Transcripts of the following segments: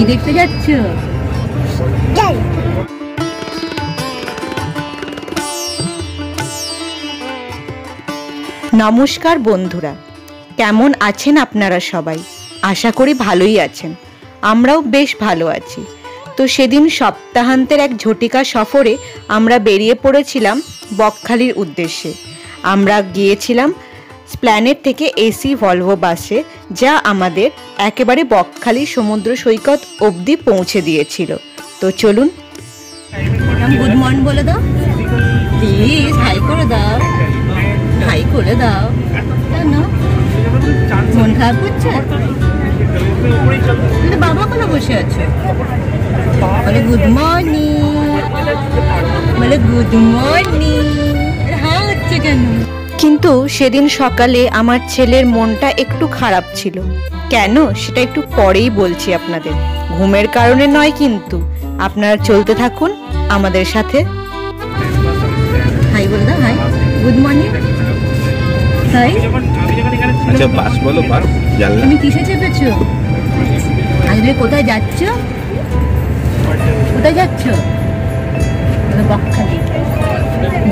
কি দেখতে যাচ্ছ? নমস্কার বন্ধুরা, কেমন আছেন আপনারা সবাই? আশা করি ভালোই আছেন। আমরাও বেশ ভালো আছি। তো সেদিন সপ্তাহান্তের এক ঝটিকা সফরে আমরা বেরিয়ে পড়েছিলাম বকখালির উদ্দেশ্যে। আমরা গিয়েছিলাম স্প্ল্যানেড থেকে এসি ভলভো বাসে, যা আমাদের একেবারে বকখালি সমুদ্র সৈকত অবধি পৌঁছে দিয়েছিল। তো চলুন, গুড মর্নিং বলে দাও প্লিজ, হাই করে দাও, হাই করে দাও। কেন মন খারাপ হচ্ছে? বাবা কোনো বসে আছে, বলে গুড মর্নিং, বলে গুড মর্নিং। হ্যাঁ হচ্ছে কেন? কিন্তু সেদিন সকালে আমার ছেলের মনটা একটু খারাপ ছিল। কেন সেটা একটু পরেই বলছি আপনাদের, ঘুমের কারণে নয় কিন্তু। আপনারা চলতে থাকুন আমাদের সাথে। হাই বলে দাও, হাই, গুড মর্নিং। হাই। আচ্ছা বাস বলো, বাস জানলা। তুমি কিসে চেপেছো? আজকে কোথায় যাচ্ছ? কোথায় যাচ্ছ? বকখালি।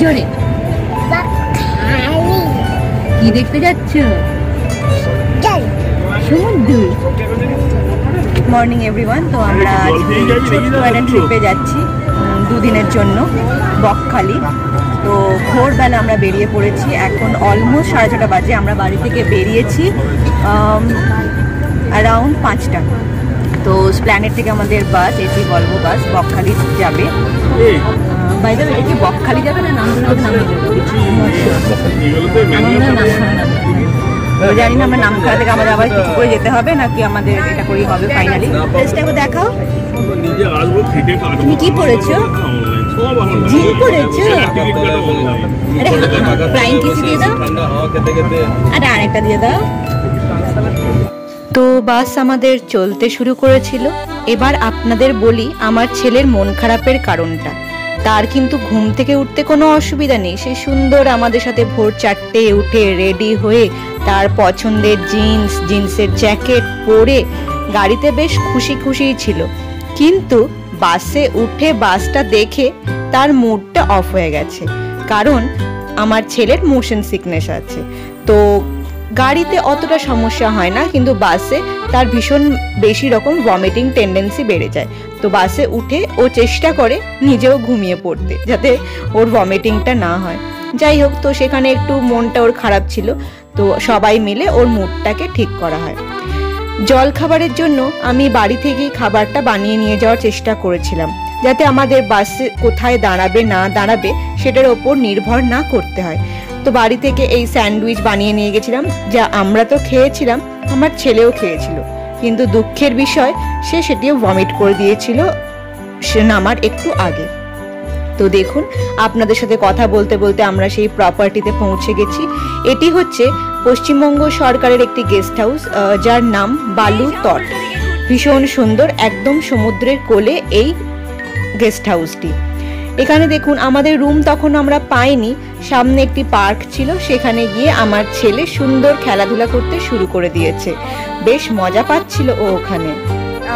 জোরে। কি দেখতে যাচ্ছ? সমুদ্র। Morning everyone. তো আমরা ছোট্ট একটা ট্রিপে যাচ্ছি দুদিনের জন্য বকখালি। তো ভোরবেলা আমরা বেরিয়ে পড়েছি, এখন অলমোস্ট 6:30 বাজে। আমরা বাড়ি থেকে বেরিয়েছি অ্যারাউন্ড 5টা। তো স্প্ল্যানেড থেকে আমাদের bus, AC Volvo bus Bakkhali যাবে। বাই দ্য ওয়ে, এটা কি বকখালি যাবে না নামখানা? জানি না, আমরা নামখানা থেকে আমাদের আবার কিছু করে যেতে হবে নাকি আমাদের এটা করেই হবে ফাইনালি। ড্রেসটাকে দেখাও, তুমি কি পরেছো? জিন পরেছো? ফ্লাইং কিস দিয়ে দাও, আর আরেকটা দিয়ে দাও। তো বাস আমাদের চলতে শুরু করেছিল। এবার আপনাদের বলি আমার ছেলের মন খারাপের কারণটা। তার কিন্তু ঘুম থেকে উঠতে কোনো অসুবিধা নেই। সে সুন্দর আমাদের সাথে ভোর 4টে উঠে রেডি হয়ে তার পছন্দের জিন্সের জ্যাকেট পরে গাড়িতে বেশ খুশি খুশিই ছিল। কিন্তু বাসে উঠে বাসটা দেখে তার মুডটা অফ হয়ে গেছে, কারণ আমার ছেলের মোশন সিকনেস আছে। তো গাড়িতে অতটা সমস্যা হয় না, কিন্তু বাসে তার ভীষণ বেশি রকম ভমিটিং টেন্ডেন্সি বেড়ে যায়। তো বাসে উঠে ও চেষ্টা করে নিজেও ঘুমিয়ে পড়তে, যাতে ওর ভমিটিংটা না হয়। যাই হোক, তো সেখানে একটু মনটা ওর খারাপ ছিল। তো সবাই মিলে ওর মুডটাকে ঠিক করা হয়। জল খাবারের জন্য আমি বাড়ি থেকেই খাবারটা বানিয়ে নিয়ে যাওয়ার চেষ্টা করেছিলাম, যাতে আমাদের বাসে কোথায় দাঁড়াবে না দাঁড়াবে সেটার ওপর নির্ভর না করতে হয়। তো বাড়ি থেকে এই স্যান্ডউইচ বানিয়ে নিয়ে গেছিলাম, যা আমরা তো খেয়েছিলাম, আমার ছেলেও খেয়েছিল। কিন্তু দুঃখের বিষয়, সে সেটিও ভমিট করে দিয়েছিল সে নামার একটু আগে। তো দেখুন, আপনাদের সাথে কথা বলতে বলতে আমরা সেই প্রপার্টিতে পৌঁছে গেছি। এটি হচ্ছে পশ্চিমবঙ্গ সরকারের একটি গেস্ট হাউস, যার নাম বালু তট। ভীষণ সুন্দর, একদম সমুদ্রের কোলে এই গেস্ট হাউসটি। এখানে দেখুন, আমাদের রুম তখন আমরা পাইনি। সামনে একটি পার্ক ছিল, সেখানে গিয়ে আমার ছেলে সুন্দর খেলাধুলা করতে শুরু করে দিয়েছে। বেশ মজা পাচ্ছিল ও ওখানে।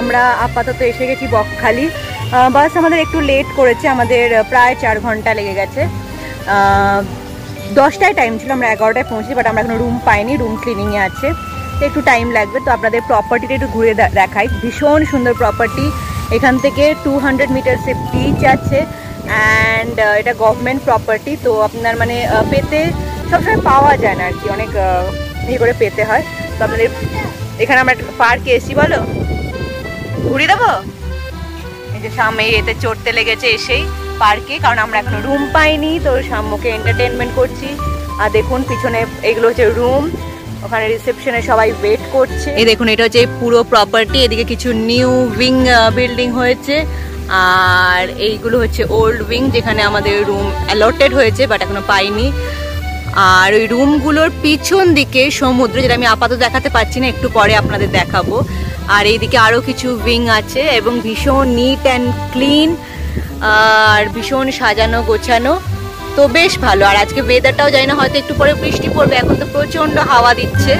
আমরা আপাতত এসে গেছি বকখালি। বাস আমাদের একটু লেট করেছে, আমাদের প্রায় 4 ঘন্টা লেগে গেছে। 10টায় টাইম ছিল, আমরা 11টায় পৌঁছি, বাট আমরা এখনো রুম পাইনি, রুম ক্লিনিংয়ে আছে, তো একটু টাইম লাগবে। তো আপনাদের প্রপার্টিটা একটু ঘুরে দেখাই। ভীষণ সুন্দর প্রপার্টি। এখান থেকে 200 মিটারসে বিচ আছে, অ্যান্ড এটা গভর্নমেন্ট প্রপার্টি। তো আপনার মানে পেতে সবসময় পাওয়া যায় না আর কি, অনেক ইয়ে করে পেতে হয়। তো আপনাদের এখানে আমরা পার্কে এসি, বলো ঘুরিয়ে দেবো। এই যে সামনে এতে চড়তে লেগেছে এসেই পার্কে, কারণ আমরা এখনো রুম পাইনি। তো সাম্যকে এন্টারটেনমেন্ট করছি। আর দেখুন পিছনে এগুলো হচ্ছে রুম, ওখানে রিসেপশনে সবাই ওয়েট করছে। এই দেখুন, এটা হচ্ছে পুরো প্রপার্টি। এদিকে কিছু নিউ উইং বিল্ডিং হয়েছে, আর এইগুলো হচ্ছে ওল্ড উইং, যেখানে আমাদের রুম অ্যালটেড হয়েছে বাট এখনো পাইনি। আর ওই রুমগুলোর পিছন দিকে সমুদ্র, যেটা আমি আপাতত দেখাতে পাচ্ছি না, একটু পরে আপনাদের দেখাবো। আর এইদিকে আরও কিছু উইং আছে, এবং ভীষণ নিট অ্যান্ড ক্লিন, আর ভীষণ সাজানো গোছানো। তো বেশ ভালো। আর আজকে ওয়েদারটাও জানি না, হয়তো একটু পরে বৃষ্টি পড়বে, এখন তো প্রচন্ড হাওয়া দিচ্ছে।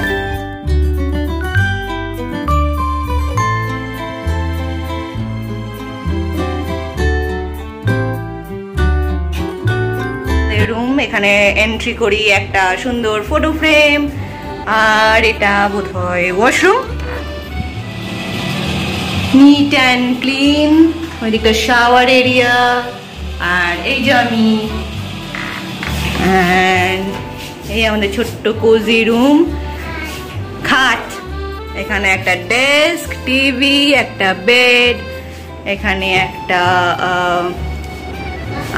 এখানে এন্ট্রি করি, একটা সুন্দর ফটো ফ্রেম, আর এটা বোধহয় ওয়াশরুম, নিট অ্যান্ড ক্লিন। ওইদিকটা শাওয়ার এরিয়া, আর এই যে আমি, এই আমাদের ছোট্ট কোজি রুম, খাট, এখানে একটা ডেস্ক, টিভি, একটা বেড, এখানে একটা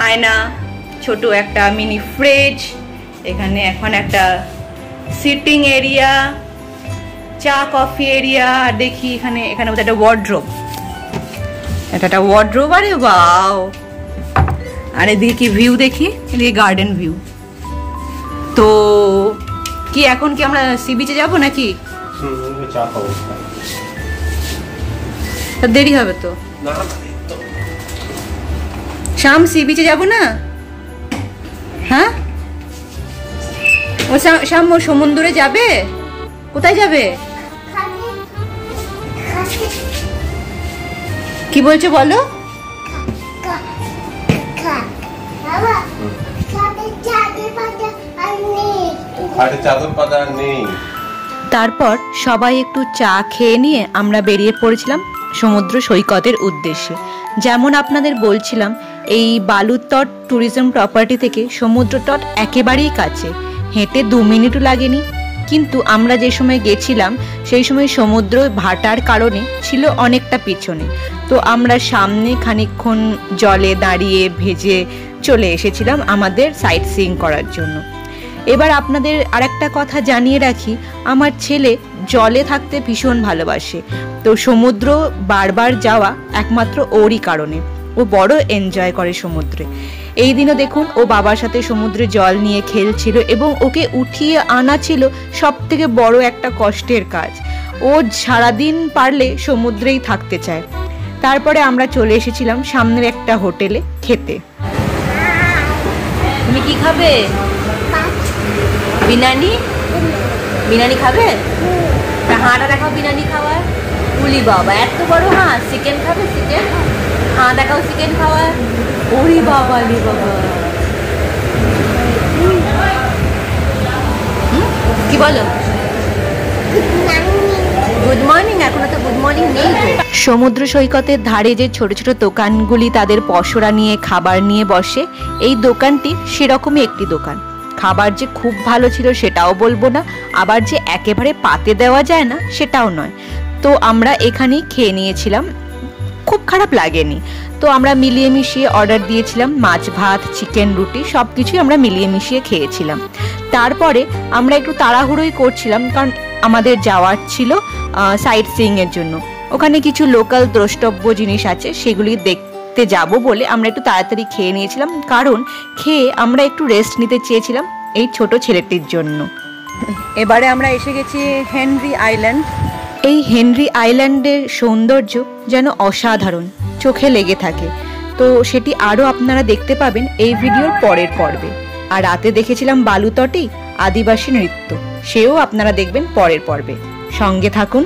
আয়না, ছোট একটা মিনি ফ্রিজ, এখানে এখন একটা সিটিং এরিয়া, চা কফি এরিয়া, আর দেখি এখানে একটা ওয়ার্ড্রোব, এটা একটা ওয়ার্ড্রোব। আরে ওয়াও! আর এদিকে কি ভিউ দেখি, এদিকে গার্ডেন ভিউ। তো কি এখন কি আমরা সি বিচে যাবো নাকি? দেরি হবে তো। শাম সি বিচে যাবো না? হ্যাঁ, ও শাম ও সমুদ্রে যাবে? কোথায় যাবে? কি বলছো বলো? তারপর সবাই একটু চা খেয়ে নিয়ে আমরা বেরিয়ে পড়েছিলাম সমুদ্র সৈকতের উদ্দেশ্যে। যেমন আপনাদের বলছিলাম, এই বালুতট ট্যুরিজম প্রপার্টি থেকে সমুদ্র তট একেবারেই কাছে, হেঁটে 2 মিনিটও লাগেনি। কিন্তু আমরা যে সময় গেছিলাম সেই সময় সমুদ্র ভাটার কারণে ছিল অনেকটা পিছনে, তো আমরা সামনে খানিকক্ষণ জলে দাঁড়িয়ে ভেজে চলে এসেছিলাম আমাদের সাইট সিইং করার জন্য। এবার আপনাদের আরেকটা কথা জানিয়ে রাখি, আমার ছেলে জলে থাকতে ভীষণ ভালোবাসে, তো সমুদ্র বারবার যাওয়া একমাত্র ওরই কারণে। ও বড় এনজয় করে সমুদ্রে। এই দিনও দেখুন ও বাবার সাথে সমুদ্রে জল নিয়ে খেলছিল, এবং ওকে উঠিয়ে আনা ছিল সব থেকে বড় একটা কষ্টের কাজ। ও সারাদিন পারলে সমুদ্রেই থাকতে চায়। তারপরে আমরা চলে এসেছিলাম সামনের একটা হোটেলে খেতে। তুমি কি খাবে? বিরিয়ানি? বিরিয়ানি খাবে? হাঁটা দেখাও বিরিয়ানি খাওয়ার। উলি বাবা, এত বড় হাঁস! চিকেন খাবে? চিকেন? হ্যাঁ দেখাও চিকেন খাওয়ার। ওরে বাবা রে বাবা, কি বলো? Good morning. এখনো তো গুড মর্নিং নেই। সমুদ্র সৈকতের ধারে যে ছোট ছোট দোকানগুলি তাদের পসরা নিয়ে খাবার নিয়ে বসে, এই দোকানটি সেরকমই একটি দোকান। খাবার যে খুব ভালো ছিল সেটাও বলবো না, আবার যে একেবারে পাতে দেওয়া যায় না সেটাও নয়। তো আমরা এখানেই খেয়ে নিয়েছিলাম, খুব খারাপ লাগেনি। তো আমরা মিলিয়ে মিশিয়ে অর্ডার দিয়েছিলাম, মাছ ভাত, চিকেন, রুটি, সব কিছুই আমরা মিলিয়ে মিশিয়ে খেয়েছিলাম। তারপরে আমরা একটু তাড়াহুড়োই করছিলাম, কারণ আমাদের যাওয়ার ছিল সাইট সিইংয়ের জন্য। ওখানে কিছু লোকাল দ্রষ্টব্য জিনিস আছে, সেগুলি দেখতে যাব বলে আমরা একটু তাড়াতাড়ি খেয়ে নিয়েছিলাম, কারণ খেয়ে আমরা একটু রেস্ট নিতে চেয়েছিলাম এই ছোট ছেলেটির জন্য। এবারে আমরা এসে গেছি হেনরি আইল্যান্ড। এই হেনরি আইল্যান্ডের সৌন্দর্য যেন অসাধারণ, চোখে লেগে থাকে। তো সেটি আরও আপনারা দেখতে পাবেন এই ভিডিওর পরের পর্বে। আর রাতে দেখেছিলাম বালুতটেই আদিবাসী নৃত্য, সেও আপনারা দেখবেন পরের পর্বে। সঙ্গে থাকুন।